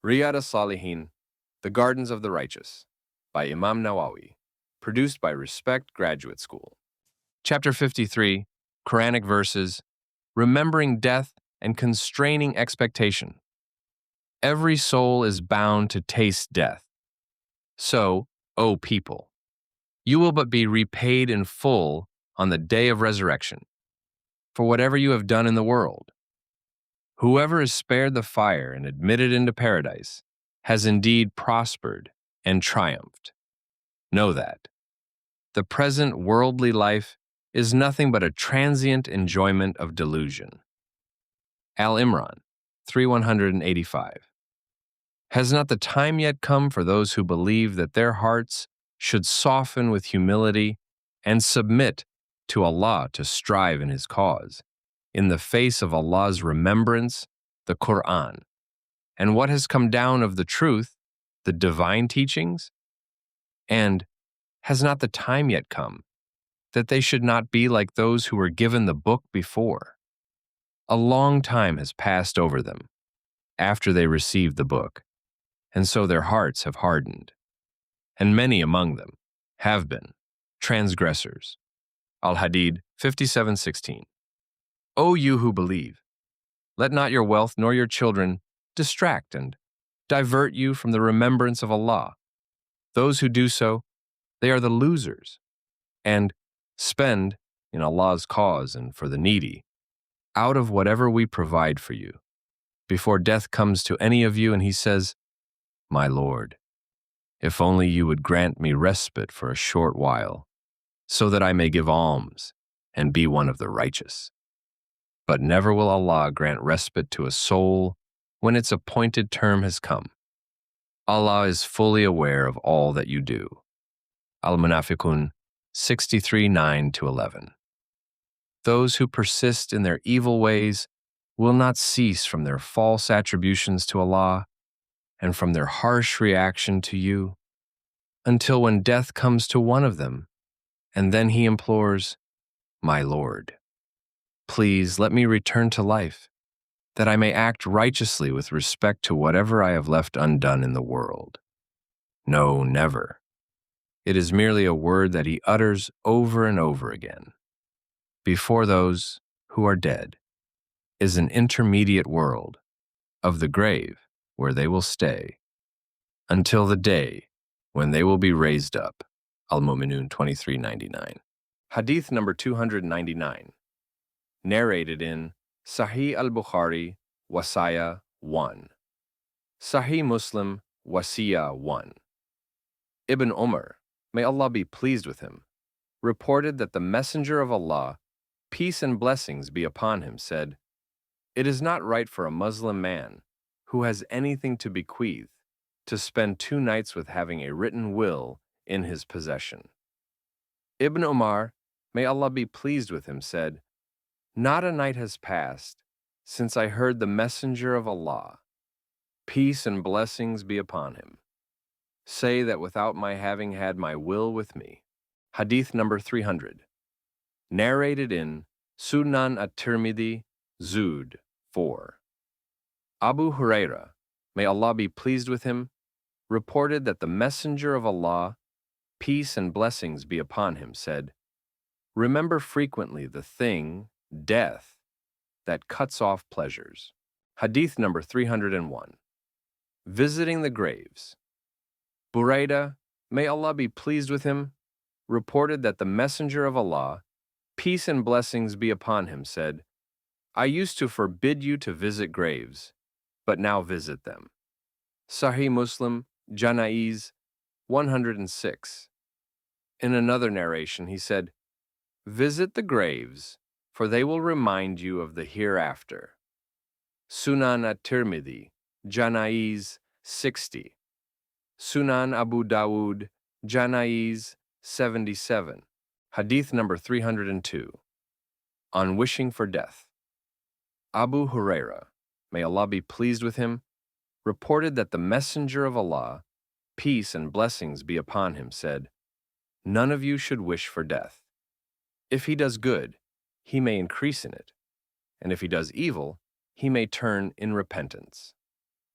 Riyad As-Salihin, The Gardens of the Righteous, by Imam Nawawi, produced by Respect Graduate School. Chapter 53, Quranic Verses, Remembering Death and Constraining Expectation. Every soul is bound to taste death. So, O people, you will but be repaid in full on the day of resurrection, for whatever you have done in the world. Whoever is spared the fire and admitted into paradise has indeed prospered and triumphed. Know that. The present worldly life is nothing but a transient enjoyment of delusion. Al-Imran 3:185. Has not the time yet come for those who believe that their hearts should soften with humility and submit to Allah to strive in His cause, in the face of Allah's remembrance, the Quran, and what has come down of the truth, the divine teachings? And has not the time yet come that they should not be like those who were given the book before? A long time has passed over them after they received the book, and so their hearts have hardened. And many among them have been transgressors. Al-Hadid 57:16. O you who believe, let not your wealth nor your children distract and divert you from the remembrance of Allah. Those who do so, they are the losers. And spend in Allah's cause and for the needy, out of whatever we provide for you, before death comes to any of you and he says, My Lord, if only you would grant me respite for a short while, so that I may give alms and be one of the righteous. But never will Allah grant respite to a soul when its appointed term has come. Allah is fully aware of all that you do. Al-Munafiqun 63:9-11. Those who persist in their evil ways will not cease from their false attributions to Allah and from their harsh reaction to you, until when death comes to one of them, and then he implores, My Lord, please let me return to life, that I may act righteously with respect to whatever I have left undone in the world. No, never. It is merely a word that he utters over and over again. Before those who are dead is an intermediate world of the grave where they will stay until the day when they will be raised up. Al-Mu'minun 23:99. Hadith number 299. Narrated in Sahih al-Bukhari, Wasaya 1. Sahih Muslim, Wasiya 1. Ibn Umar, may Allah be pleased with him, reported that the Messenger of Allah, peace and blessings be upon him, said, It is not right for a Muslim man who has anything to bequeath to spend 2 nights with having a written will in his possession. Ibn Umar, may Allah be pleased with him, said, Not a night has passed since I heard the Messenger of Allah, peace and blessings be upon him, say that without my having had my will with me. Hadith number 300. Narrated in Sunan at-Tirmidhi, Zud 4. Abu Huraira, may Allah be pleased with him, reported that the Messenger of Allah, peace and blessings be upon him, said, Remember frequently the thing, death, that cuts off pleasures. Hadith number 301. Visiting the graves. Buraidah, may Allah be pleased with him, reported that the Messenger of Allah, peace and blessings be upon him, said, I used to forbid you to visit graves, but now visit them. Sahih Muslim, Janaiz 106. In another narration, he said, Visit the graves, for they will remind you of the hereafter. Sunan at-Tirmidhi, Janaiz 60. Sunan Abu Dawud, Janaiz 77. Hadith number 302. On wishing for death. Abu Huraira, may Allah be pleased with him, reported that the Messenger of Allah, peace and blessings be upon him, said, None of you should wish for death. If he does good, he may increase in it, and if he does evil, he may turn in repentance.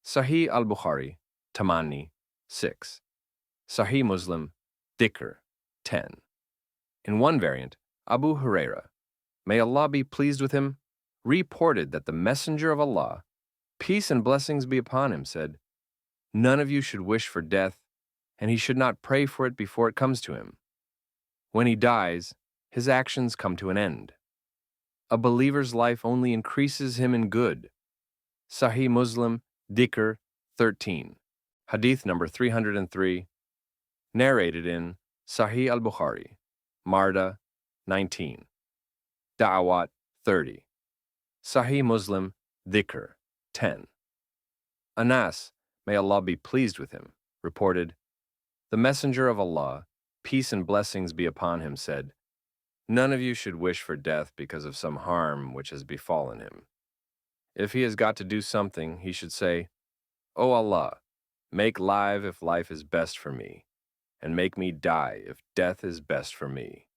Sahih al-Bukhari, Tamanni, 6. Sahih Muslim, Dhikr, 10. In one variant, Abu Huraira, may Allah be pleased with him, reported that the Messenger of Allah, peace and blessings be upon him, said, "None of you should wish for death, and he should not pray for it before it comes to him. When he dies, his actions come to an end. A believer's life only increases him in good." Sahih Muslim, Dhikr, 13. Hadith number 303, narrated in Sahih al-Bukhari, Marda, 19. Da'awat, 30. Sahih Muslim, Dhikr, 10. Anas, may Allah be pleased with him, reported, the Messenger of Allah, peace and blessings be upon him, said, "None of you should wish for death because of some harm which has befallen him. If he has got to do something, he should say, 'O Allah, make life if life is best for me, and make me die if death is best for me.'"